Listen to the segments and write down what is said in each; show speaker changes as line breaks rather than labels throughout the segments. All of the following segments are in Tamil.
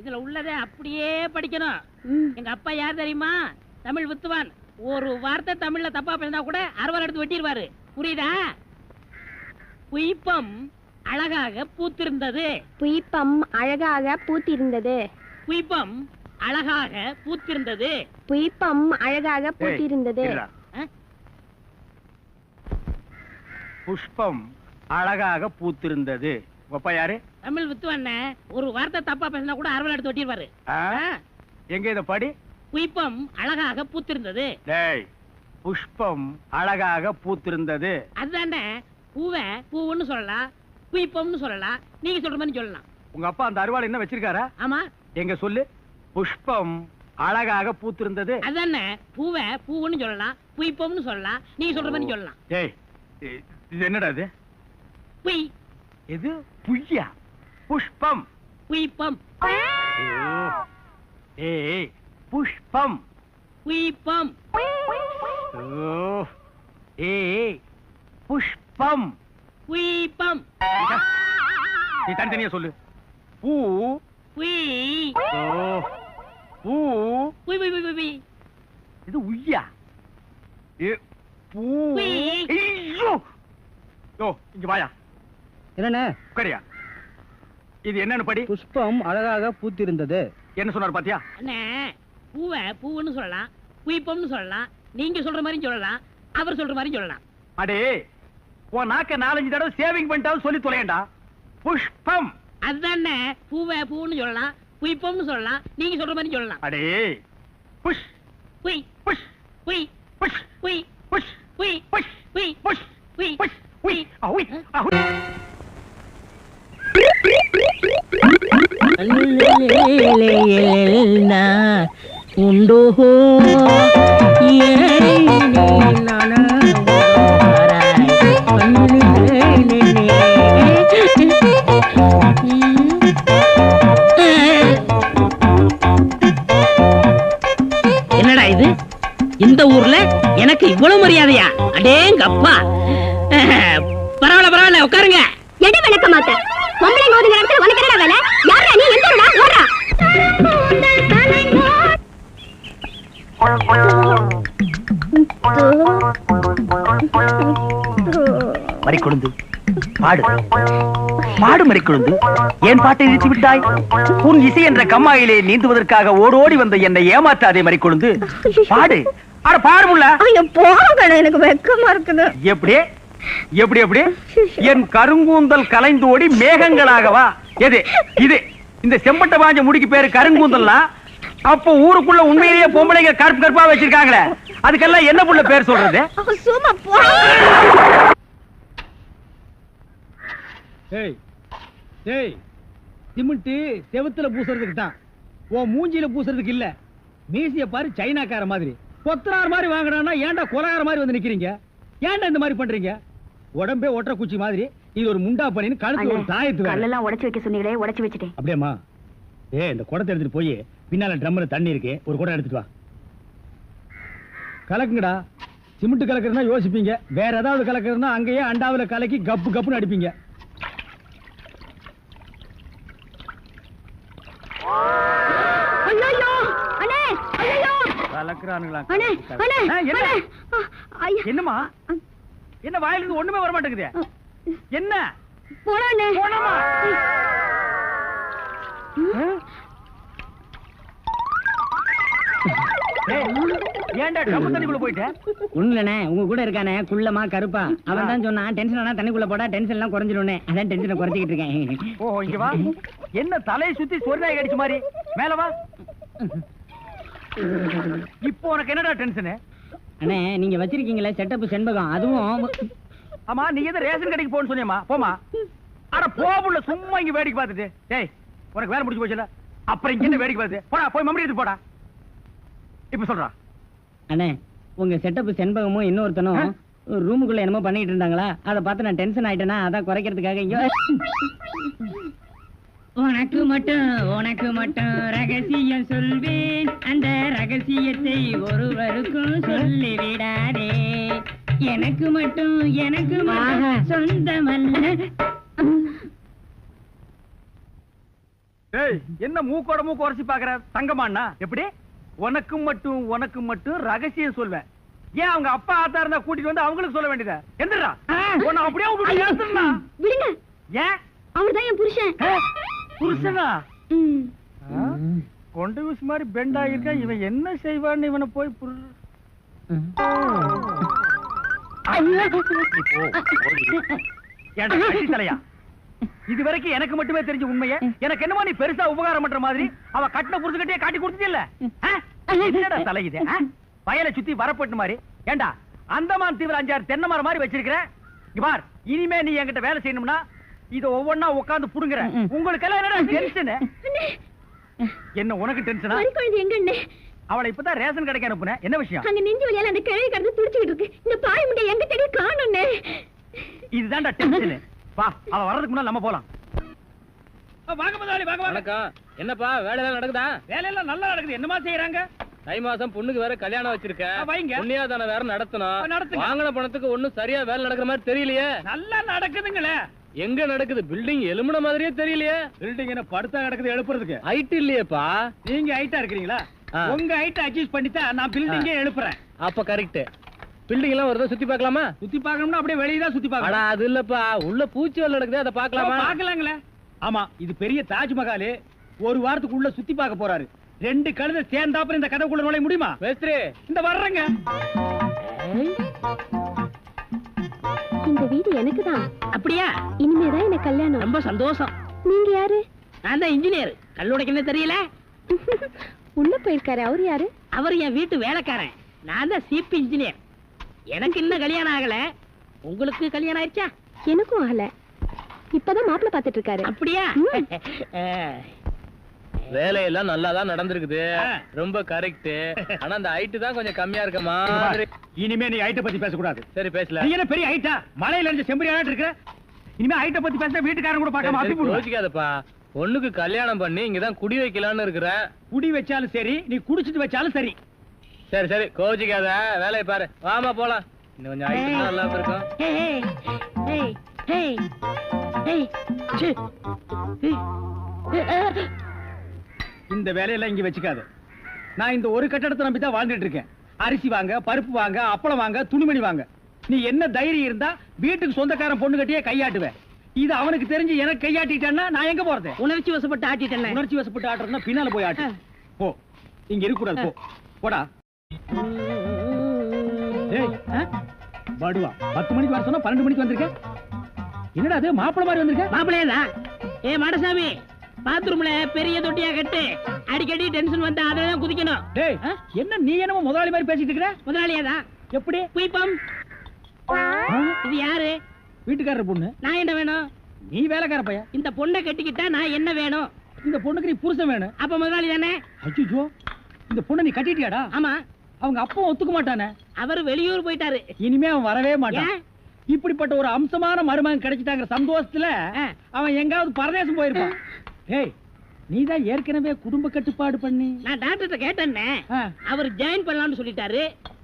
இதுல உள்ளதை அப்படியே படிக்கணும். எங்க அப்பா யார் தெரியுமா? தமிழ் வித்துவான். ஒரு வார்த்தை தமிழ்ல தப்பா பேசினா கூட அறுவாள் எடுத்து வெட்டிடுவாரு. புரியுதா? புய்பம் அழகாக பூத்திருந்தது.
புய்பம் அழகாக பூத்திருந்தது.
புய்பம் அழகாக பூத்திருந்தது.
புய்பம் அழகாக பூத்திருந்தது.
புஷ்பம் அழகாக பூத்திருந்தது. அப்பா யாரு?
தமிழ் வித்துவான். ஒரு வார்த்தை தப்பா பேசினா கூட அறுவாள் எடுத்து வெட்டிடுவாரு.
எங்க இத படி?
புய்பம் அழகாக பூத்திருந்தது.
டேய், புஷ்பம் அழகாக பூத்திருந்தது.
அதுதானே. பூவை பூவுன்னு சொல்லலாம், புய்பம்னு சொல்லலாம், நீங்க சொல்ற மாதிரி சொல்லலாம்.
உங்க அப்பா அந்த அருவாள் என்ன வச்சிருக்காரா?
ஆமா.
எங்க சொல்லு. புஷ்பம் அழகாக பூத்திருந்தது.
அதுதானே. பூவை பூவுன்னு சொல்லலாம், புய்பம்னு சொல்லலாம், நீங்க சொல்ற மாதிரி சொல்லலாம்.
டேய், இது என்னடா இது?
புய்.
எது? புய்யா? புஷ்பம்.
புய்பம்.
ஏய், புஷ்பம்.
புய்பம்.
ஏய், புஷ்பம்.
புய்பம்.
நீ தனித்தனியா சொல்லு. பூ.
புய்.
பூ.
புய் புய் புய் புய்.
இது உய்யா? பூ. ஐயோ! யோ, இங்க வாயா.
என்னண்ணே?
உட்காரியா. இது என்னன்னு படி.
புஷ்பம் அழகாக பூத்திருந்தது.
என்ன சொன்னார் பாத்தியா?
அண்ணே, பூவை பூவுன்னு சொல்லலாம், புய்பம்னு சொல்லலாம், நீங்க சொல்ற மாதிரி சொல்லலாம், அவர் சொல்ற மாதிரி சொல்லலாம்.
அடே, உன் நாக்க 4-5 தடவை சேவிங் பண்ணிட்டாலும் சொல்லி தொலையண்டா. புஷ்பம்.
அதுதானே. பூவை பூன்னு சொல்லலாம், புய்பம்னு சொல்லலாம், நீங்க சொல்ற மாதிரி சொல்லலாம்.
அடே, புஷ்.
புய்.
புஷ்.
புய்.
புஷ்.
புய்.
புஷ்.
புய்.
புஷ்.
புய்.
புஷ்.
புய்.
புஷ். புய். அஹுய். அஹுய்.
உண்டோ என்னடா இது? இந்த ஊர்ல எனக்கு இவ்வளவு மரியாதையா? அடேங்கப்பா. பரவாயில்ல பரவாயில்ல, உட்காருங்க.
எடை விளக்க மாட்டேன். பொம்பளை மோதுகிற இடத்துல உனக்கு என்னடா வேலை? யாரா நீ? எந்த ஊரா? ஓடா.
மறிக்கொழுந்து பாடு. பாடு மறிக்கொழுந்து. ஏன் பாட்டை நிறுத்தி விட்டாய்? உன் இசை என்ற கம்மாயிலே நீந்துவதற்காக ஓடோடி வந்த என்னை ஏமாற்றாதே மறிக்கொழுந்து. பாடு. அட பாடு முள்ள.
ஐயோ போங்க, எனக்கு வெக்கமா இருக்குது.
எப்படி எப்படி எப்படி? என் கருங்கூந்தல் கலைந்து ஓடி மேகங்களாகவா? எது இது? இந்த செம்பட்ட பாஞ்ச முடிக்கு பேரு கருங்கூந்தல்னா, அப்போ ஊருக்குள்ள உண்மையிலேயே பொம்பளைங்க கருப்பு கருப்பா வச்சிருக்காங்களே, அதுக்கெல்லாம் என்ன புள்ள பேர் சொல்றது?
சும்மா போ.
ஏய் ஏய், சிமெண்ட் செவுத்துல பூசுறதுக்கு தான், ஓ மூஞ்சில பூசுறதுக்கு இல்ல. மீசிய பாரு, சைனாக்கார மாதிரி கொத்தனார் மாதிரி வாங்குறான்னா ஏன்டா கொலகார மாதிரி வந்து நிக்கிறீங்க? ஏன்டா இந்த மாதிரி பண்றீங்க? உடம்பே ஒற்ற குச்சி மாதிரி இது ஒரு முண்டா பண்ணின்னு கழுத்து ஒரு தாயத்து வேற.
கல்லெல்லாம் உடைச்சு வைக்க சொன்னீங்களே, உடைச்சு வச்சிட்டேன்.
அப்படியேம்மா? இந்த குடத்தை எடுத்துட்டு போய் பின்னால ட்ரம்ல தண்ணி இருக்கு, ஒரு குடம் எடுத்துட்டு வா. கலக்குங்கடா. சிமெண்ட் கலக்குறதுனா யோசிப்பீங்க, வேற ஏதாவது கலக்குறதுனா அங்கேயே அண்டாவில கலக்கி கப்பு கப்புன்னு அடிப்பீங்க.
என்னமா? என்ன வாயிலிருந்து ஒண்ணுமே வர மாட்டேங்குது? என்ன? ஏன்டா டப்பு தண்ணிக்குள்ள போயிட்ட?
ஒண்ணுலண்ணே, உங்க கூட இருக்கானே குள்ளமா கருப்பா, அவன் தான் சொன்னான் டென்ஷன் ஆனா தண்ணிக்குள்ள போடா டென்ஷன் எல்லாம் குறைஞ்சிடும்னே. அதான் டென்ஷனை குறைச்சிக்கிட்டு இருக்கேன்.
ஓ, இங்க வா. என்ன தலையை சுத்தி சொர்ணாய் அடிச்ச மாதிரி? மேல வா. இப்போ உனக்கு என்னடா டென்ஷன்?
அண்ணே, நீங்க வச்சிருக்கீங்களே செட்டப் செண்பகம், அதுவும்.
ஆமா, நீ எதை ரேஷன் கடைக்கு போன்னு சொன்னியம்மா? போமா. அட போபுள்ள, சும்மா இங்க வேடிக்கை பார்த்துட்டு. டேய், உனக்கு வேலை முடிஞ்சு போச்சுல, அப்புறம் இங்க என்ன வேடிக்கை பார்த்து? போடா, போய் மம்மடி எடுத்து போடா. இப்ப சொல்றா.
அண்ணே, உங்க செட்டப் செண்பகமும் இன்னொருத்தனும் ரூமுக்குள்ள என்னமோ பண்ணிட்டு இருந்தாங்களா, அதை பார்த்து நான் டென்ஷன் ஆயிட்டேனா, அதான் குறைக்கிறதுக்காக இங்க. உனக்கு மட்டும் ரகசியம் சொல்வேன், அந்த ரகசியத்தை ஒருவருக்கும் சொல்லி விடாதே. எனக்கு மட்டும் சொந்தமல்ல.
ஏய், என்ன மூக்கோட மூக்கு உரசி பாக்குற தங்கமாண்ணா? எப்படி உனக்கு மட்டும் ரகசியம் சொல்வேன். ஏன் அவங்க அப்பா ஆத்தா இருந்தா கூட்டிட்டு வந்து அவங்களுக்கு சொல்ல வேண்டியதா? எந்திரா உன்னை அப்படியே விட்டுட்டு ஏத்துறா.
விடுங்க,
ஏன்
அவர்தான் என் புருஷன்.
புருஷனா?
ம்.
கொண்டு விஷ் மாதிரி பெண்ட் ஆகிருக்கா. இவன் என்ன செய்வான்னு இவனை போய் தலையா, இது வரைக்கும் எனக்கு மட்டுமே தெரிஞ்ச உண்மையை எனக்கு என்னமோ நீ பெருசா உபகாரம் பண்ற மாதிரி அவ கட்டின புருஷன்கிட்டயே காட்டி கொடுத்தது இல்ல. என்னடா தலை இது? வயலை சுத்தி வரப்பட்டு மாதிரி. ஏண்டா அந்தமான் தீவிர 5-6 தென்னை மரம் மாதிரி வச்சிருக்கிற. பார், இனிமே நீ என்கிட்ட வேலை செய்யணும்னா இத ஒவ்வொன்னா உட்கார்ந்து புடுங்குற. உங்களுக்கு எல்லாம் என்னடா டென்ஷன்? என்ன உனக்கு டென்ஷனா?
எங்க
அவளை இப்பதான் ரேஷன் கடைக்கு அனுப்புனேன். என்ன விஷயம்?
அங்க நெஞ்சு வலியால அந்த கிழவி கடந்து துடிச்சிட்டு இருக்கு. இந்த பாய் முண்டை எங்க தேடி காணோம்னே.
இதுதான்டா டென்ஷன். வா, அவ வர்றதுக்கு முன்னால நம்ம போலாம்.
வாங்க முதலாளி, வாங்க வாங்க.
வணக்கம். என்னப்பா வேலை எல்லாம் நடக்குதா?
வேலையெல்லாம் நல்லா நடக்குது. என்னமா செய்யறாங்க?
தை மாசம் பொண்ணுக்கு வேற கல்யாணம் வச்சிருக்கேன்.
வைங்க.
புண்ணியாதான வேற நடத்தணும்.
நடத்துங்க.
வாங்கின பணத்துக்கு ஒண்ணும் சரியா வேலை நடக்கிற மாதிரி தெரியலையே.
நல்லா நடக்குதுங்களே.
எங்க நடக்குது? பில்டிங் எலும்புன மாதிரியே தெரியலையே.
பில்டிங் என்ன படுத்தா கிடக்குது எழுப்புறதுக்கு?
ஹைட் இல்லையேப்பா.
நீங்க ஹைட்டா இருக்கிறீங்களா?
ஆ.
உங்க ஹைட் அட்ஜஸ்ட் பண்ணிட்டா நான் பில்டிங்கே எழுப்புறேன்.
அப்ப கரெக்ட். பில்டிங் எல்லாம் வருதா சுத்தி பார்க்கலாமா?
சுத்தி பார்க்கணும்னா அப்படியே வெளிய தான் சுத்தி
அட
பார்க்கணும்.
அது இல்லப்பா, உள்ள பூச்சி வேலை நடக்குது, அதை பார்க்கலாமா?
பார்க்கலாங்களே. ஆமா, இது பெரிய தாஜ்மஹால். ஒரு வாரத்துக்கு உள்ள சுத்தி பார்க்க போறாரு. 2 கழுதை சேர்ந்தாப்புல இந்த கதவுக்குள்ள நுழைய முடியுமா?
மேஸ்திரி,
இந்த வர்றங்க.
இந்த வீடு எனக்கு தான்.
அப்படியா?
இனிமேதான் எனக்கு கல்யாணம்.
ரொம்ப சந்தோஷம்.
நீங்க யாரு?
நான் தான் இன்ஜினியர். கல்லுடைக்கு என்ன தெரியல?
உள்ள போயிருக்காரு. அவரு யாரு?
அவர் என் வீட்டு வேலைக்காரன். நான் தான் சீப் இன்ஜினியர். எனக்கு இன்னும் கல்யாணம் ஆகல. உங்களுக்கு கல்யாணம் ஆயிடுச்சா?
எனக்கும் ஆகல. இப்பதான் மாப்பிள்ளை பாத்துட்டு இருக்காரு.
அப்படியா?
வேலையெல்லாம் நல்லா தான் நடந்திருக்குது. ரொம்ப கரெக்ட். ஆனா அந்த ஹைட் தான் கொஞ்சம் கம்மியா இருக்க மாதிரி.
இனிமே நீ ஹைட்ட பத்தி பேசக்கூடாது.
சரி பேசல.
நீ என்ன பெரிய ஹைட்டா? மலையில இருந்து செம்பரியாட்டு இருக்க. இனிமே ஹைட்ட பத்தி பேசினா வீட்டுக்காரங்க கூட பார்க்காம அப்பி போடுவாங்க.
யோசிக்காதப்பா. பொண்ணுக்கு கல்யாணம் பண்ணி இங்கதான் குடி வைக்கலாம்னு இருக்கிறேன்.
குடி வச்சாலும் சரி, நீ குடிச்சிட்டு வச்சாலும் சரி.
சரி சரி, கோச்சிக்காத, வேலையை பாரு. வாமா போலாம். இன்னும் கொஞ்சம் ஹைட் நல்லா இருக்கும்.
இந்த வேலையெல்லாம் இங்க வச்சுக்காத. நான் இந்த ஒரு கட்டடத்தை நம்பி தான் வாழ்ந்துட்டு இருக்கேன். அரிசி வாங்க, பருப்பு வாங்க, அப்பளம் வாங்க, துணிமணி வாங்க. நீ என்ன தைரியம் இருந்தா வீட்டுக்கு சொந்தக்காரன் பொண்ணு கட்டியே கையாட்டுவேன். இது அவனுக்கு தெரிஞ்சு எனக்கு கையாட்டிட்டேன்னா நான் எங்க போறது?
உணர்ச்சி வசப்பட்டு ஆட்டிட்டேன்.
உணர்ச்சி வசப்பட்டு ஆட்டுறதுன்னா பின்னால போய் ஆட்டு. போ, இங்க இருக்க கூடாது. போ, போடா. பாடுவா, 10 மணிக்கு வர சொன்னா 12 மணிக்கு வந்திருக்க. என்னடா அது மாப்பிள மாதிரி வந்திருக்க?
மாப்பிள்ளையதான். ஏ மாடசாமி, பாத்ரூம்ல பெரிய தொட்டியா கட்டு. அடிக்கடி டென்ஷன் வந்தா அதான் குதிக்கணும்.
டேய், என்ன நீ என்னமோ முதலாளி மாதிரி பேசிட்டு இருக்கிற?
முதலாளியாதான்.
எப்படி?
குயிப்பம். இது யாரு?
வீட்டுக்காரர் பொண்ணு.
நான் என்ன வேணும்?
நீ வேலைக்கார பையன்.
இந்த பொண்ணை கட்டிக்கிட்டா நான் என்ன வேணும்?
இந்த பொண்ணுக்கு நீ புருஷன் வேணும்.
அப்ப முதலாளி தானே?
அச்சோ, இந்த பொண்ணை நீ கட்டிட்டியாடா?
ஆமா.
அவங்க அப்பா ஒத்துக்க மாட்டானே.
அவர் வெளியூர் போயிட்டாரு.
இனிமே அவன் வரவே மாட்டான்.
ஏன்?
இப்படிப்பட்ட ஒரு அம்சமான மருமகன் கிடைச்சிட்டாங்க சந்தோஷத்துல அவன் எங்காவது பரதேசம் போயிருப்பான். ஏய், நீதான் ஏற்கனவே குடும்ப கட்டுப்பாடு பண்ணி.
நான் டாக்டர்கிட்ட கேட்டேன்னே.
ஆ.
அவர் ஜாயின் பண்ணலாம்னு சொல்லிட்டாரு.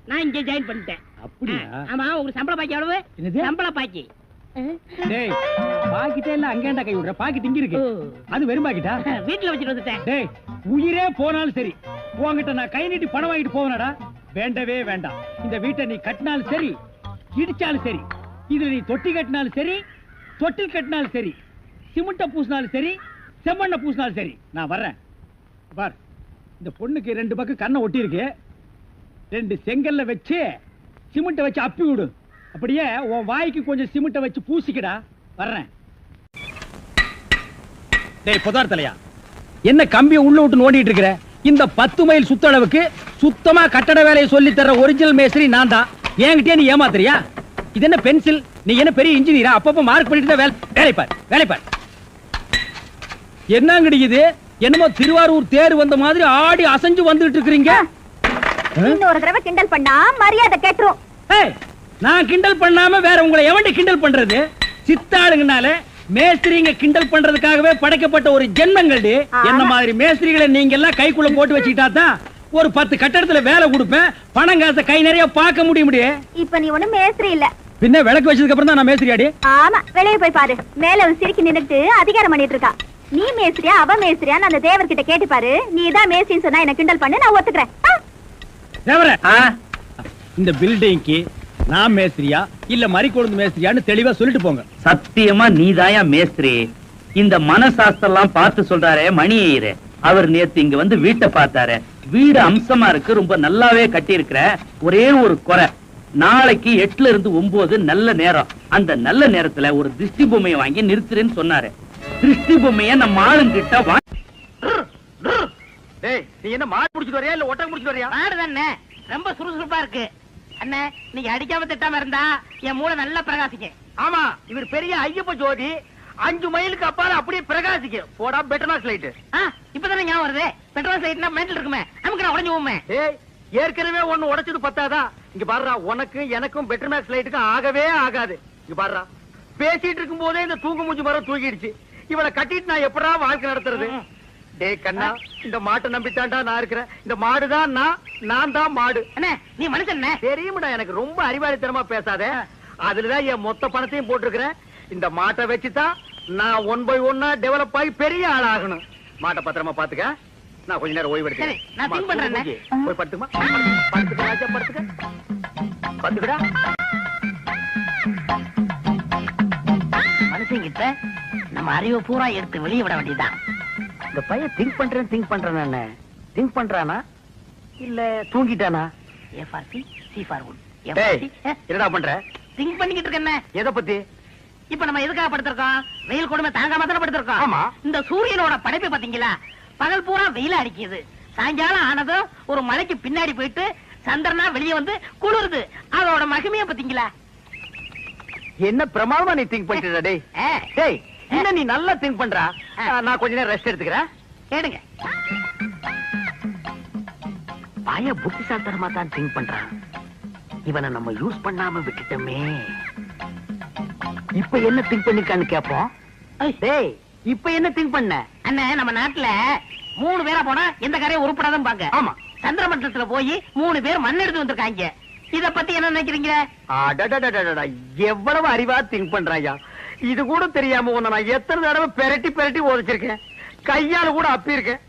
நான் இங்க ஜாயின் பண்ணிட்டேன்.
அப்படியா?
ஆமா. உங்களுக்கு சம்பள பாக்கி எவ்வளவு?
என்னது?
சம்பள பாக்கி.
டேய், பாக்கிட்டே இல்ல அங்கேண்டா கை விடுற. பாக்கிட்டு இங்க இருக்கு. அது வெறும் பாக்கிட்டா?
வீட்டுல வச்சுட்டு வந்துட்டேன்.
டேய், உயிரே போனாலும் சரி உன்கிட்ட நான் கை நீட்டி பணம் வாங்கிட்டு போவனடா. வேண்டவே வேண்டாம். இந்த வீட்டை நீ கட்டினாலும் சரி, இடிச்சாலும் சரி, இதுல நீ தொட்டி கட்டினாலும் சரி, தொட்டில் கட்டினாலும் சரி, சிமெண்ட பூசினாலும் சரி, செம்மண்ண பூசினாலும் சரி, நான் வர்றேன். பார், இந்த பொண்ணுக்கு 2 பக்கம் கண்ணை ஒட்டி இருக்கு. 2 செங்கல்ல வச்சு சிமெண்ட வச்சு அப்பி விடு. அப்படியே உன் வாய்க்கு கொஞ்சம் சிமெண்ட வச்சு பூசிக்கடா. வர்றேன். டேய் புதார் தலையா, என்ன கம்பியை உள்ள விட்டு நோண்டிட்டு இருக்கிற? இந்த 10 மைல் சுத்தளவுக்கு சுத்தமா கட்டட வேலையை சொல்லி தர ஒரிஜினல் மேஸ்திரி நான் தான். என்கிட்டயே நீ ஏமாத்துறியா? இது என்ன பென்சில்? நீ என்ன பெரிய இன்ஜினியரா? அப்பப்ப மார்க் பண்ணிட்டு தான் வேலை பார், வேலை பார். என்னங்கடி இது? என்னமோ திருவாரூர் தேர் வந்த மாதிரி ஆடி அசைஞ்சு வந்துட்டு இருக்கீங்க.
இன்னொரு தடவை கிண்டல் பண்ணா மரியாதை கேட்டுரும்.
ஏய், நான் கிண்டல் பண்ணாம வேற உங்களை எவன்டி கிண்டல் பண்றது? சித்தாளுங்கனால மேஸ்திரிங்க கிண்டல் பண்றதுக்காகவே படைக்கப்பட்ட ஒரு ஜென்மங்கள்டி. என்ன மாதிரி மேஸ்திரிகளை நீங்க எல்லாம் கைக்குள்ள போட்டு வச்சுக்கிட்டா தான் ஒரு 10 கட்டடத்துல வேலை கொடுப்பேன். பணம் காசை கை நிறைய பார்க்க முடியும்.
இப்ப நீ ஒண்ணும் மேஸ்திரி இல்ல.
பின்ன விளக்கு வச்சதுக்கு அப்புறம் தான் நான் மேஸ்திரி ஆடி.
ஆமா, வெளியே போய் பாரு. மேல சிரிக்கி நின்னுட்டு அதிகாரம் பண்ணிட்டு இருக்கா. நீ மேஸ்திரியா அவ மேஸ்திரியான்னு அந்த தேவர்கிட்ட கேட்டு பாரு. நீ தான் மேஸ்திரின்னு சொன்னா என்ன கிண்டல் பண்ணு, நான் ஒத்துக்கிறேன்.
தேவரே, இந்த பில்டிங்க்கு நான் மேஸ்திரியா இல்ல மறிக்கொழுந்து மேஸ்திரியான்னு தெளிவா சொல்லிட்டு போங்க.
சத்தியமா நீதாயா மேஸ்திரி. இந்த மனசாஸ்திரம் பார்த்து சொல்றாரே மணி ஐயரு, அவர் நேத்து இங்க வந்து வீட்டை பார்த்தாரு. வீடு அம்சமா இருக்கு, ரொம்ப நல்லாவே கட்டி இருக்கிற. ஒரே ஒரு குறை, நாளைக்கு 8 to 9 நல்ல நேரம். அந்த நல்ல நேரத்துல ஒரு திருஷ்டி பொம்மையை வாங்கி நிறுத்துறேன்னு சொன்னாரு. திருஷ்டி பொம்மைய நம்ம ஆளுங்கிட்ட
டேய், நீ என்ன மாடு புடிச்சிட்டு வரியா இல்ல ஒட்டகம் புடிச்சிட்டு வரியா?
மாடு தானே, ரொம்ப சுறுசுறுப்பா இருக்கு. அண்ணே, நீங்க அடிக்காம திட்டாம இருந்தா என் மூளை நல்லா பிரகாசிக்கும்.
ஆமா, இவர் பெரிய ஐயப்ப ஜோதி. 5 மைலுக்கு அப்பால அப்படியே பிரகாசிக்கு. போடா பெட்ரோல் லைட்.
இப்பதானே ஞாபகம் வருது. பெட்ரோல் லைட்னா மெண்டல் இருக்குமே, நமக்கு நான் உடஞ்சு போமே.
ஏய், ஏற்கனவே ஒண்ணு உடைச்சது பத்தாதா? இங்க பாருடா, உனக்கு எனக்கும் பெட்ரோல் லைட்டுக்கு ஆகவே ஆகாது. இங்க பாருடா, பேசிட்டு இருக்கும் போதே இந்த தூக்கு மூஞ்சி மரம் தூக்கிடுச்சு. இவளை கட்டிட்டு நான் எப்படா வாழ்க்கை நடத்துறது? டேய் கண்ணா, இந்த மாட்டை நம்பித்தாண்டா நான் இருக்கிறேன். இந்த மாடுதான் நான் தான் மாடு.
அண்ணே, நீ மனுஷன்
தெரியுமாடா, எனக்கு ரொம்ப அறிவாளித்தனமா பேசாத. அதுலதான் என் மொத்த பணத்தையும் போட்டிருக்கிறேன். இந்த மாட்டை வச்சுதான் நான் 1 by 1 டெவலப் ஆகி பெரிய ஆளாகணும். மாட்டை பத்திரமா பாத்துக்க. நான் கொஞ்ச நேரம் ஓய்வு
சரி, நான் think பண்றேன்.
எடுத்துக்கிறேன். போய் படுத்துமா, படுத்துக்க. படுத்துக்கடா.
மனுஷங்கிட்ட நம்ம அறிவை பூரா எடுத்து வெளியே விட வேண்டியதுதான்.
இந்த பையன் திங்க் பண்றேன் திங்க் பண்றானா இல்ல தூங்கிட்டானா?
A for C, C for wood.
டேய், என்னடா பண்ற?
திங்க் பண்ணிக்கிட்டு இருக்கேன்.
எதை பத்தி?
இப்ப நம்ம எதுக்காக படுத்திருக்கோம்? வெயில் கொடுமை தாங்காம தானே படுத்திருக்கோம்.
ஆமா.
இந்த சூரியனோட படைப்பு பாத்தீங்களா? பகல் பூரா வெயில அடிக்குது. சாயங்காலம் ஆனதும் ஒரு மலைக்கு பின்னாடி போயிட்டு சந்திரனா வெளியே வந்து குளிருது. அதோட மகிமைய பாத்தீங்களா?
என்ன பிரமாதமா நீ திங்க் பண்ணிட்டு டேய். டேய், என்ன நீ நல்லா திங்க் பண்றா. நான் கொஞ்ச நேரம் ரெஸ்ட் எடுத்துக்கிறேன்.
கேடுங்க.
பய புத்திசாலித்தனமா தான் திங்க் பண்றான். இவனை நம்ம யூஸ் பண்ணாம விட்டுட்டோமே. இப்ப என்ன திங்க் பண்ணிருக்கான்னு கேப்போம். டேய், இப்ப என்ன திங்க் பண்ண?
அண்ணே, நம்ம நாட்டுல 3 பேரா போனா எந்த காரையும் உருப்படாதான் பாங்க.
ஆமா.
சந்திரமண்டலத்துல போய் 3 பேர் மண் எடுத்து வந்திருக்காங்க. இத பத்தி என்ன நினைக்கிறீங்க?
அடடடடடடா, எவ்வளவு அறிவா திங்க் பண்றாயா. இது கூட தெரியாம உன்னை நான் எத்தனை தடவை பெரட்டி உதைச்சிருக்கேன். கையால கூட அப்பி இருக்கேன்.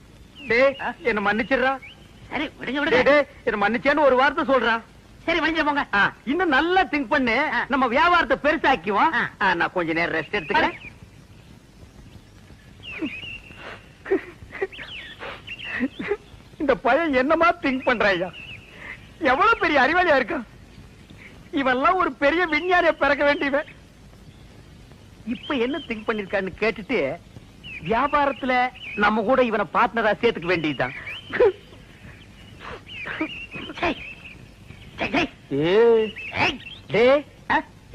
டேய், என்ன மன்னிச்சிடுறா.
சரி, விடுங்க
டேய்,
விடுங்க.
என்ன மன்னிச்சேன்னு ஒரு வார்த்தை சொல்றா.
சரி, மன்னிச்சு போங்க.
இன்னும் நல்லா திங்க் பண்ணு. நம்ம வியாபாரத்தை பெருசாக்குவோம். நான் கொஞ்ச நேரம் ரெஸ்ட் எடுத்துக்கிறேன். இந்த பையன் என்னமா திங்க் பண்றாயா? எவ்வளவு பெரிய அறிவாளியா இருக்கான். இவெல்லாம் ஒரு பெரிய விஞ்ஞானிய பிறக்க வேண்டியவன். இப்ப என்ன திங்க் பண்ணிருக்கான்னு கேட்டுட்டு வியாபாரத்துல நம்ம கூட இவனை பார்ட்னரா சேர்த்துக்க வேண்டியதுதான்.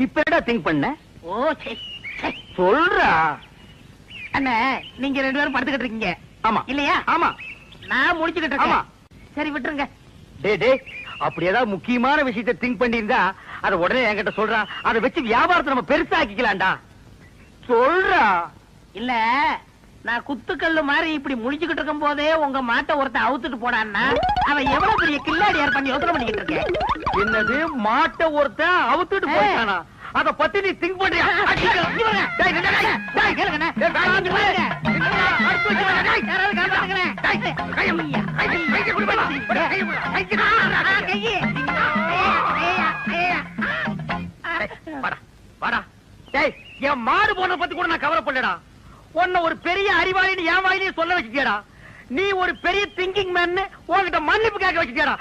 இப்ப என்ன திங்க் பண்ண?
ஓ, சரி
சொல்றா.
அண்ணே, நீங்க 2 பேரும் படுத்துக்கிட்டு இருக்கீங்க.
ஆமா
இல்லையா?
ஆமா.
நான் முடிச்சுக்கிட்டு
ஆமா.
இருக்கேன். சரி, விட்டுருங்க.
டேய், அப்படி ஏதாவது முக்கியமான விஷயத்தை திங்க் பண்ணியிருந்தா அதை உடனே என்கிட்ட சொல்றா. அதை வச்சு வியாபாரத்தை நம்ம பெருசாக்கிக்கலாம்டா. சொல்றா.
இல்ல, நான் குத்துக்கல்லு மாதிரி இப்படி முடிச்சுக்கிட்டு இருக்கும் போதே உங்க மாட்டை ஒருத்தன் அவுத்துட்டு போனான்னா அவன் எவ்வளவு பெரிய கில்லாடியார் பண்ணி யோசனை பண்ணிக்கிட்டு இருக்கேன்.
என்னது, மாட்டை ஒருத்தன் அவுத்துட்டு போயிட்டானா? அத பத்தி நீ திங்க் பண்றியா? என் மாடு போன பத்தி கூட நான் கவலைப்படலடா. உன்ன ஒரு பெரிய அறிவாளின்னு என் வாயிலே சொல்ல வச்சுட்டியாடா. நீ ஒரு பெரிய திங்கிங் மேன் உன்கிட்ட மன்னிப்பு கேட்க வச்சுட்டியாடா.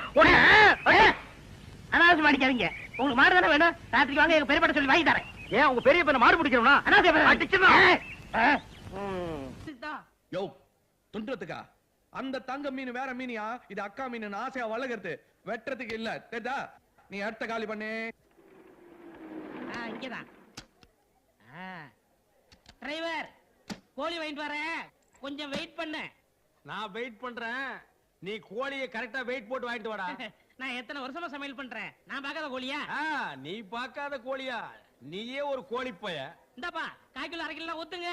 அனாவசியம் அடிக்காதீங்க. உங்களுக்கு மாடு தானே வேணும்? ராத்திரிக்கு வாங்க, எங்க பெரியப்பட்ட சொல்லி வாங்கி தரேன்.
ஏன் உங்க பெரிய பையனை மாடு பிடிக்கணும்னா?
யோ, துன்றதுக்கா? அந்த தங்க மீன் வேற மீனியா? இது அக்கா மீன். ஆசையா வளர்க்கறது, வெட்டுறதுக்கு இல்ல. தெரியுதா? நீ அடுத்த காலி பண்ணு.
இங்கதான். டிரைவர், கோழி வாங்கிட்டு வரேன், கொஞ்சம் வெயிட் பண்ண.
நான் வெயிட் பண்றேன். நீ கோழியை கரெக்டா வெயிட் போட்டு வாங்கிட்டு வாடா.
நான் எத்தனை வருஷமா சமையல் பண்றேன். நான் பார்க்காத கோழியா?
நீ பார்க்காத கோழியா? நீயே ஒரு கோழி பைய.
இந்தாப்பா, 1/4 கிலோ 1/2 கிலோ ஊத்துங்க.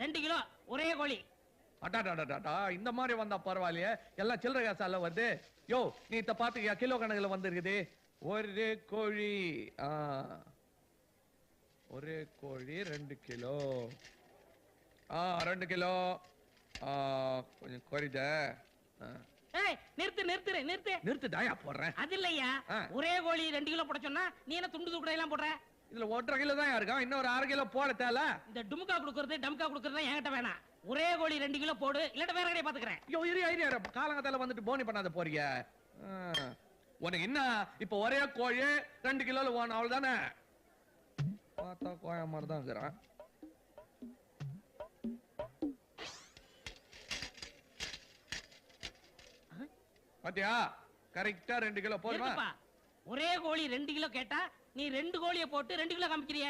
2 கிலோ ஒரே கோழி.
அடாடாடாடா, இந்த மாதிரி வந்தா பரவாயில்லையே. எல்லாம் சில்லறை காசால வருது. யோ, நீ இத பாத்துக்கியா? கிலோ கணக்குல வந்திருக்குது. ஒரு கோழி, ஒரு கோழி 2 கிலோ. 2 கிலோ கொஞ்சம் குறைத
ஏய் நிறுத்து
தாயா போடுறேன்.
அது இல்லையா ஒரே கோழி 2 கிலோ போட சொன்னா நீ என்ன துண்டு துக்குடை எல்லாம் போடுற?
இதுல 1.5 கிலோ தான் இருக்கான், இன்னொரு 1/2 கிலோ போட தேல.
இந்த டுமுக்கா குடுக்கறது டம்கா குடுக்கறது என்கிட்ட வேணாம். ஒரே கோழி 2 கிலோ போடு, இல்லட்ட வேற கடையை பாத்துக்கிறேன்.
ஐயோ ஐடியா காலங்கத்தால வந்துட்டு போனி பண்ணாத போறீங்க. உனக்கு என்ன இப்ப ஒரே கோழி 2 கிலோல வேணும் அவ்வளவுதானே? பார்த்தா கோயா மாதிரி தான் இருக்கிறான். பாத்தியா கரெக்டா 2 கிலோ போதுமா?
ஒரே கோழி 2 கிலோ கேட்டா நீ 2 கோழியை போட்டு 2 கிலோ காமிக்கிறிய.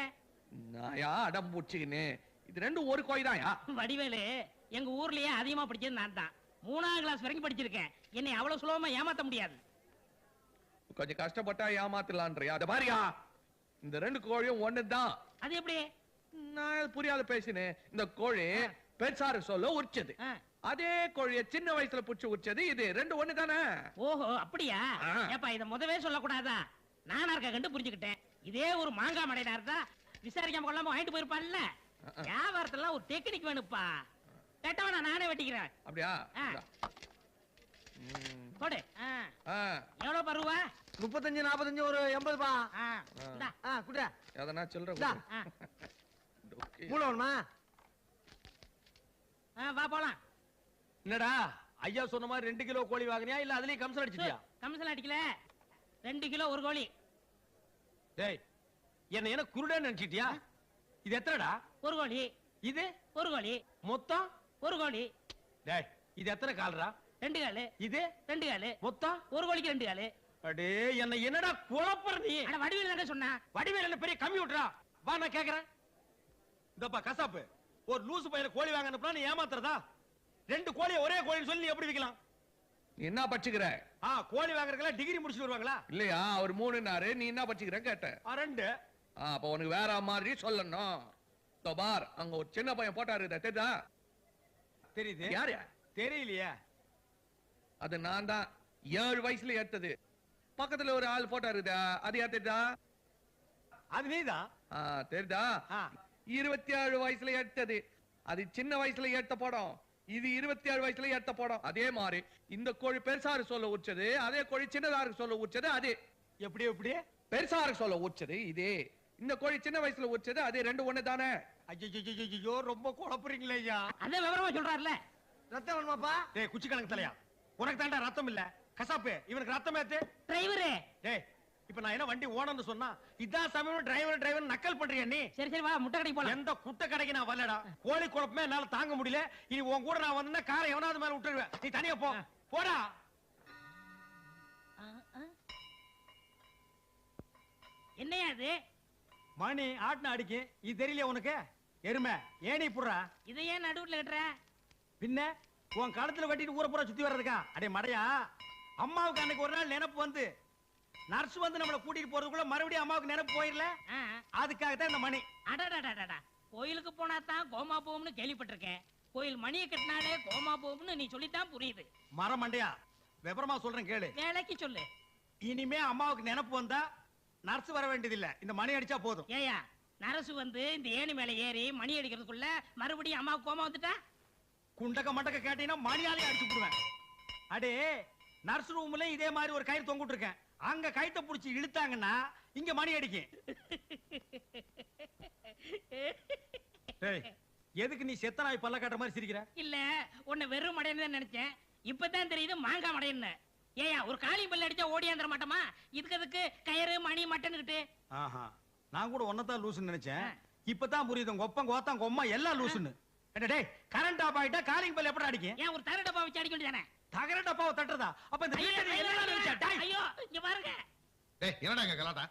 நாயா அடம் பூச்சிக்கின்னு இது 2 ஒரு கோழி தான்யா.
வடிவேலு எங்க ஊர்லயே அதிகமா படிச்சது நான் தான். 3ஆம் கிளாஸ் வரைக்கும் படிச்சிருக்கேன். என்னை அவ்வளவு சுலபமா ஏமாத்த முடியாது.
கொஞ்சம் கஷ்டப்பட்டா ஏமாத்தலான்றியா? அத பாரியா இந்த 2 கோழியும் ஒண்ணுதான்.
அது எப்படி?
நான் புரியாத பேசினேன். இந்த கோழி பெருசாரு சொல்ல உரிச்சது, அதே கோழிய சின்ன வயசுல புடிச்சு உரிச்சது இது 2 ஒண்ணு தானே? ஓஹோ அப்படியா? ஏப்பா இத முதவே சொல்லக்கூடாதா? நானா இருக்க கண்டு புரிஞ்சுக்கிட்டேன். இதே ஒரு மாங்காய் மடையா இருந்தா விசாரிக்காம கொள்ளாம வாங்கிட்டு போயிருப்பான்ல. வியாபாரத்துல ஒரு டெக்னிக் வேணுப்பா. கேட்டவனா நானே வெட்டிக்கிறேன். அப்படியா? போடு. எவ்வளவு பருவா?
35 45 ஒரு 80 பா. குடுடா.
எதனா சில்லற
மூளை வேணுமா?
வா போலாம்.
என்னடா ஐயா சொன்ன மாதிரி 2 கிலோ கோழி வாங்குனியா இல்ல அதுலயே கம்சல் அடிச்சிட்டியா?
கம்சல் அடிக்கல, 2 கிலோ ஒரு கோழி.
டேய் என்ன குருடன்னு நினைச்சிட்டியா? இது எத்தனைடா? ஒரு கோழி. இது ஒரு கோழி. மொத்தம் ஒரு கோழி. டேய் இது எத்தனை கால்ரா?
2 காலு. இது 2 காலு.
மொத்தம் ஒரு கோழிக்கு 2 காலு. அடே என்னடா குழப்பற நீ?
அட வடிவேல் என்ன சொன்னா?
வடிவேல் என்ன பெரிய கம்ப்யூட்டரா? வா நான் கேக்குறேன். இந்தப்பா கசாப்பு, ஒரு லூசு பையல கோழி வாங்க அனுப்புனா நீ ஏமாத்துறதா? 2 கோழியை ஒரே கோழின்னு சொல்லி நீ எப்படி விக்கலாம்?
என்ன பச்சுக்கிற?
கோழி வாங்குறதுல டிகிரி முடிச்சுட்டு வருவாங்களா?
இல்லையா அவர் 3னாரு, நீ என்ன பச்சுக்கிற கேட்ட?
2.
அப்ப உனக்கு வேற மாதிரி சொல்லணும். பார் அங்க ஒரு சின்ன பையன் போட்டாரு, தெரியுதா?
தெரியுது.
யாரு?
தெரியலையே.
அது நான் தான். 7 வயசுல ஏத்தது. பக்கத்துல ஒரு ஆள் போட்டாரு, அது ஏத்ததா?
அது நீதான்.
தெரியுதா? 27 வயசுல ஏத்தது. அது சின்ன வயசுல ஏத்த படம், இது 27 வயசுல ஏத்த படம். அதே மாதிரி இந்த கோழி பெருசாரு சொல்ல உச்சது, அதே கோழி சின்னதாருக்கு சொல்ல உச்சது. அது
எப்படி
பெருசாருக்கு சொல்ல உச்சது இதே, இந்த கோழி சின்ன வயசுல உச்சது அது 2 ஒண்ணு தானே?
ஐயோ ரொம்ப குழப்பறீங்களே ஐயா.
அதே விவரமா சொல்றாருல.
ரத்தம் வேணுமாப்பா? டேய் குச்சி கணக்கு தலையா, உனக்கு தாண்டா ரத்தம் இல்ல. கசாப்பு இவனுக்கு ரத்தம் ஏத்து.
டிரைவரே
டேய் இப்ப நான் என்ன வண்டி ஓனர்னு சொன்னா இதான் சமயம் டிரைவர் நக்கல் பண்றியா நீ?
சரி வா முட்டை கடைக்கு போலாம்.
எந்த குட்டை கடைக்கு நான் வரலடா. கோழி குழப்பமே என்னால தாங்க முடியல. இனி உன் கூட நான் வந்தா காரை எவனாவது மேல விட்டுருவேன். நீ தனியா போ. போடா.
என்னையா அது?
மணி ஆட்டின அடிக்கு. இது தெரியல உனக்கு? எருமை ஏனி புடுறா.
இதை ஏன் நடுவுல கட்டுற?
பின்ன உன் களத்துல கட்டிட்டு ஊரை பூரா சுத்தி வர்றதுக்கா? அடே மடையா, அம்மாவுக்கு அன்னைக்கு ஒரு நாள் நினைப்பு வந்து நர்ஸ் வந்து நம்மள கூட்டிட்டு போறதுக்குள்ள மறுபடியும் அம்மாவுக்கு நினைப்பு போயிடல. அதுக்காகத்தான் இந்த மணி.
அடடடடடா, கோயிலுக்கு போனா தான் கோமா போகும்னு கேள்விப்பட்டிருக்கேன். கோயில் மணியை கட்டினாலே கோமா போகும்னு நீ சொல்லித்தான் புரியுது.
மரம் மண்டையா, விவரமா சொல்றேன் கேளு.
வேலைக்கு சொல்லு.
இனிமே அம்மாவுக்கு நினைப்பு வந்தா நர்ஸ் வர வேண்டியது இல்ல, இந்த மணி அடிச்சா போதும்.
ஏயா நரசு வந்து இந்த ஏணி மேல ஏறி மணி அடிக்கிறதுக்குள்ள மறுபடியும் அம்மாவுக்கு கோமா வந்துட்டா?
குண்டக்க மண்டக்க கேட்டீங்கன்னா மணியாலே அடிச்சு விடுவேன். அடே நர்ஸ் ரூம்ல இதே மாதிரி ஒரு கயிறு தொங்கிட்டு இருக்கேன். அங்க கயித்தை புடிச்சு இழுத்தாங்கன்னா இங்க மணி அடிக்கும். எதுக்கு நீ செத்த நாய் பல்ல காட்டுற மாதிரி சிரிக்கிற?
இல்ல உன்னை வெறும் மடையன்னு நினைச்சேன். இப்பதான் தெரியுது மாங்காய் மடையன்னு. ஏயா ஒரு காளி பல்ல அடிச்சா ஓடியாந்துட மாட்டோமா? இதுக்கு கயிறு மணி மட்டன் கிட்டு.
நான் கூட ஒன்னதான் லூசுன்னு நினைச்சேன். இப்பதான் புரியுது உங்க ஒப்பம் கோத்தம் கொம்மா எல்லாம் லூசுன்னு. டேய் கரண்ட் ஆஃப் ஆயிட்டா காலிங் பெல் எப்படி அடிக்கும்?
ஏன் ஒரு தர டப்பா வச்சு அடிக்க வேண்டியதானே?
தகர டப்பாவை தட்டுறதா? அப்ப இந்த
ஐயோ இங்க பாருங்க.
டேய் என்னடா இங்க கலாட்டா?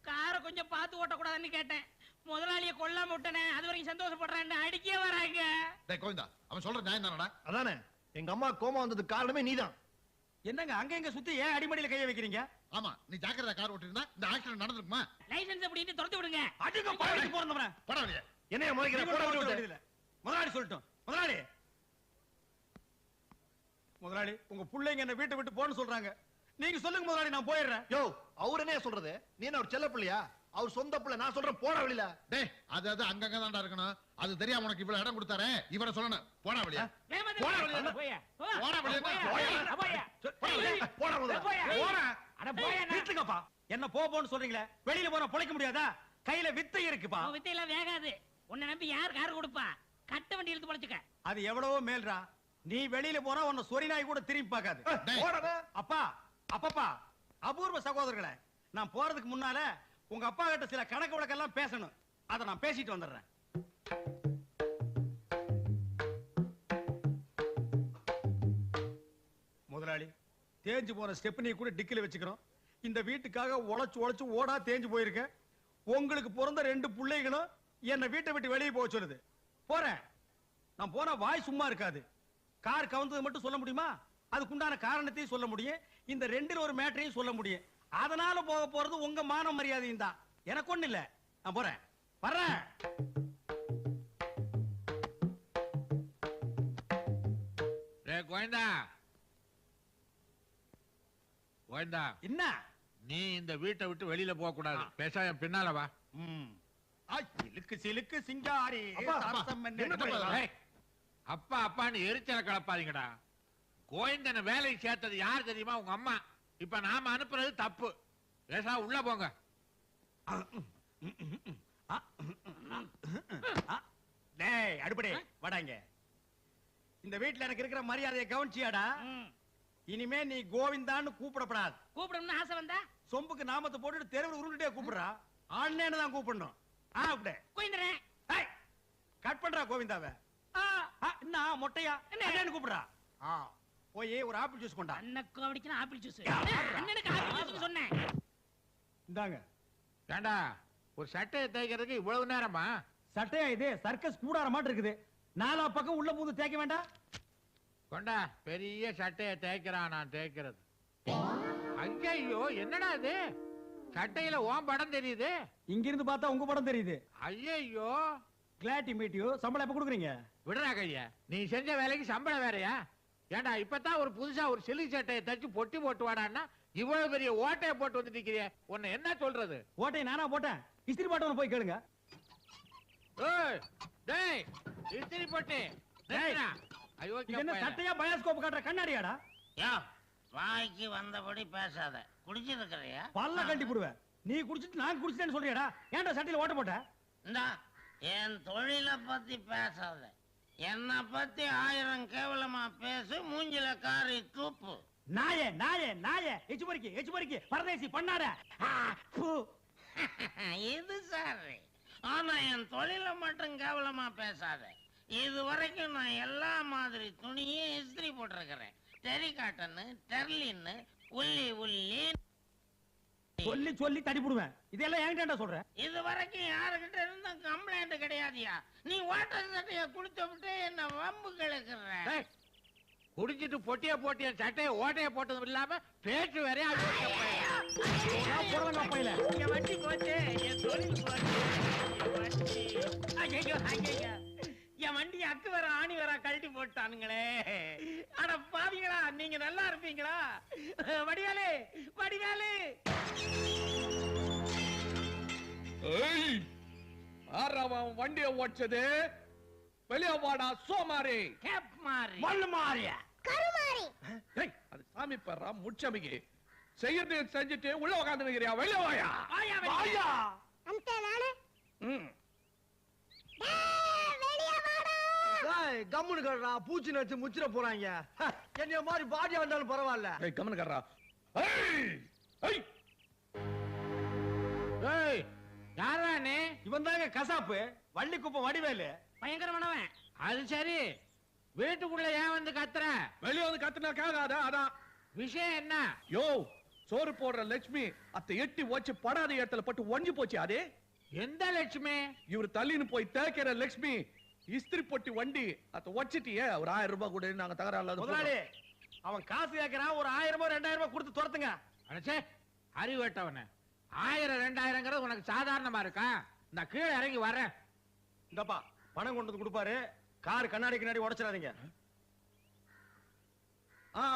காரை கொஞ்சம் பார்த்து ஓட்டக்கூடாதுன்னு கேட்டேன். முதலாளியை கொல்லாம விட்டனே, அது வரைக்கும் சந்தோஷப்படுறான்னு அடிக்கே வராங்க.
டேய் கோவிந்தா, அவன் சொல்ற நியாயம் தானடா?
அதானே எங்க அம்மா கோமா வந்ததுக்கு காரணமே நீதான். என்னங்க அங்க எங்க சுத்தி ஏன் அடிமடியில கைய வைக்கிறீங்க?
ஆமா, நீ ஜாக்கிரதா கார் ஓட்டிருந்தா இந்த ஆக்சிடென்ட் நடந்துருக்குமா?
லைசென்ஸ் அப்படின்னு துரத்து விடுங்க.
அடிங்க பாடிட்டு போறவன.
பரவாயில்லை.
என்னைய முறைக்கிற போட விட்டு முதலாளி சொல்லட்டும். முதலாளி உங்க பிள்ளைங்க என்ன வீட்டை விட்டு போன்னு சொல்றாங்க. நீங்க சொல்லுங்க முதலாளி, நான் போயிடுறேன்.
யோ அவர் என்ன சொல்றது? நீ என்ன ஒரு செல்ல பிள்ளையா?
அவர் சொந்த பிள்ளை. நான் சொல்றேன் போடா வெளியில. டேய் அது அங்கங்க தான்டா இருக்கணும். அது தெரியாம உனக்கு இவ்வளவு இடம் கொடுத்தாரே, இவரை சொல்லணும். போடா வெளிய. போடா வெளிய. போடா வெளிய. போடா.
அட போயா நிறுத்துங்கப்பா. என்ன போன்னு சொல்றீங்களே, வெளியில போனா பொழைக்க முடியாதா? கையில வித்தை இருக்குப்பா.
வித்தையெல்லாம் வேகாது. உன்னை நம்பி யார் கார் கொடுப்பா? கட்ட வண்டி இழுத்து பொழைச்சுக்க.
அது எவ்வளவோ மேல்ரா. நீ வெளியில போனா உன்னை சொறி நாய் கூட திரும்பி பார்க்காது. அப்பா அப்பப்பா அபூர்வ சகோதரர்களே, நான் போறதுக்கு முன்னால உங்க அப்பா கிட்ட சில கணக்கு வழக்கெல்லாம் பேசணும். அதை நான் பேசிட்டு வந்துடுறேன். முதலாளி, தேஞ்சு போன ஸ்டெப்னி கூட டிக்கில வச்சுக்கிறோம். இந்த வீட்டுக்காக உழைச்சு ஓடா தேஞ்சு போயிருக்க. உங்களுக்கு பிறந்த 2 பிள்ளைகளும் என்ன வீட்டை விட்டு வெளியே போக சொல்லுது. போறேன். நான் போனா வாய் சும்மா இருக்காது. கார் கவுந்தது மட்டும் சொல்ல முடியுமா? அதுக்குண்டான காரணத்தையும் சொல்ல முடியும். இந்த 2ல ஒரு மேட்டரையும் சொல்ல முடியும். அதனால போக போறது உங்க மான மரியாதையும் தான். எனக்கு ஒண்ணு இல்ல. நான் போறேன். வர்றேன்.
கோயந்தா கோயந்தா,
என்ன?
நீ இந்த வீட்டை விட்டு வெளியில போக கூடாது. பேச என் பின்னால வா.
சிலுக்கு சிலுக்கு சிங்காரி சரசம்
ஏய், அப்பா அப்பான்னு எரிச்சல கலப்பாதீங்கடா. கோயந்தனை வேலைக்கு சேர்த்தது யார் தெரியுமா? உங்க அம்மா. இப்ப நாம அனுப்புறது தப்பு. பேசா உள்ள போங்க.
டேய் அடுப்படே வாடாங்க. இந்த வீட்டுல எனக்கு இருக்கிற மரியாதையை கவனிச்சியாடா? இனிமே நீ கோவிந்தான்னு கூப்பிடப்படாது.
கூப்பிடணும்னு ஆசை வந்தா
சொம்புக்கு நாமத்தை போட்டுட்டு தெருவில் உருண்டுட்டே கூப்பிடுறா. ஆன்லைன் தான் கூப்பிடணும். அப்படியே
கோயிந்தரே
கட் பண்றா கோவிந்தாவை. என்ன மொட்டையா என்னன்னு கூப்பிடுறா. போய் ஒரு ஆப்பிள் ஜூஸ் கொண்டா.
அண்ணக்கு அப்படினா ஆப்பிள் ஜூஸ். அண்ணனுக்கு ஆப்பிள் ஜூஸ் சொன்னேன்.
இந்தாங்க.
ஏண்டா ஒரு சட்டையை தேய்க்கிறதுக்கு இவ்வளவு நேரமா?
சட்டையா இது? சர்க்கஸ் கூடார மாட்டு இருக்குது. 4 பக்கம் உள்ள பூந்து தேய்க்க வேண்டாம்.
கொண்டா பெரிய சட்டையை தேய்க்கிறான். நான் தேய்க்கிறது. ஐயோ என்னடா இது? சட்டையில ஓம் படம் தெரியுது.
இங்க இருந்து பார்த்தா உங்க படம் தெரியுது.
ஐயோ
கிளாட் மீட் யூ. சம்பளம் எப்ப கொடுக்குறீங்க?
விடுறா கையா. நீ செஞ்ச வேலைக்கு சம்பளம் வேறையா? ஏண்டா இப்பதான் ஒரு புதுசா ஒரு சிலுக்கு சட்டையை தச்சு பொட்டி போட்டு வாடான்னா இவ்வளவு பெரிய ஓட்டையை போட்டு வந்து நிக்கிறிய. உன்னை என்ன சொல்றது?
ஓட்டையை நானா போட்டேன்? இஸ்திரி போட்டவன போய் கேளுங்க.
டேய் இஸ்திரி போட்டு
என்ன சட்டையா பயாஸ்கோப் காட்டுற கண்ணாடியாடா?
வாய்க்கு வந்தபடி பேசாத. குடிச்சிருக்கிறியா?
பல்ல கட்டி போடுவேன். நீ குடிச்சிட்டு நான் குடிச்சிட்டேன்னு சொல்றியாடா? ஏன்டா சட்டையில ஓட்ட போட்ட?
இந்தா என் தொழிலை பத்தி பேசாத. என்ன பத்தி 1000 கேவலமா பேசு. மூஞ்சில காரி தூப்பு.
நாயே நாயே நாயே. எச்சு பொறுக்கி பரதேசி பண்ணாத.
இது சாரு. ஆனா என் தொழிலை மட்டும் கேவலமா பேசாத. இது வரைக்கும் நான் எல்லா மாதிரி துணியும் இஸ்திரி போட்டிருக்கிறேன். டெரிகாட்டன்னு, டெர்லின்னு, உள்ளி
சொல்லி சொல்லி தடி போடுவேன். இதெல்லாம் என்கிட்ட சொல்ற?
இது வரைக்கும் யாருகிட்ட இருந்தும் கம்ப்ளைண்ட் கிடையாதியா? நீ வாட்டர் சட்டைய குடிச்சு விட்டு என்ன வம்பு கிழக்குற?
குடிச்சிட்டு பொட்டிய போட்டிய சட்டையை ஓட்டைய போட்டதும் இல்லாம பேச்சு வேற.
வண்டி போச்சு. என் தொழில் போச்சு. என் வண்டி அக்கு வர ஆணி வர கழட்டி போட்டானுங்களே. அட பாவிங்களா, நீங்க நல்லா இருப்பீங்களா? வடிவேலு வடிவேலு.
வண்டிய ஓடிச்சது வெளியே வாடா. சோமாரி
கேப் மாறி
மல்லு மாறியா
கருமாரி.
அது சாமி பெறா முச்சமிக்கு செய்யறது செஞ்சுட்டு உள்ள உட்கார்ந்து நிக்கிறியா? வெளியே வாயா.
வாயா
அந்த நானே
கம்முனு கடுறா. பூச்சி நச்சு முச்சிர போறாங்க. என்னைய மாதிரி பாடியா வந்தாலும் பரவாயில்ல.
கம்மனு கர்றா.
யாரா நீ?
இவன் தாங்க கசாப்பு. வள்ளி குப்பை வடிவேலு.
பயங்கரமானவன்.
அது சரி, வீட்டுக்குள்ள ஏன் வந்து கத்துற?
வெளியே வந்து கத்துனா கேட்காத. அதான்
விஷயம் என்ன?
யோ சோறு போடுற லட்சுமி அத்தை எட்டி வச்சு படாத இடத்துல பட்டு ஒஞ்சி போச்சு. அதே
எந்த லட்சுமி?
இவர் தள்ளின்னு போய் தேய்க்கிற லட்சுமி. இஸ்திரி பொட்டி வண்டி அத்தை வச்சிட்டியே. ஒரு 1000 ரூபாய் கூட நாங்க தகராறு.
முதலாளி அவன் காசு கேட்கிறான். ஒரு 1000 2000 கொடுத்து துரத்துங்க.
அடச்சே அறிவேட்டவன. 1000 2000 உனக்கு சாதாரணமா இருக்கா? நான் கீழே இறங்கி வரேன்.
இந்தப்பா பணம் கொண்டு வந்து கொடுப்பாரு. கார் கண்ணாடி கண்ணாடி உடைச்சிடாதீங்க.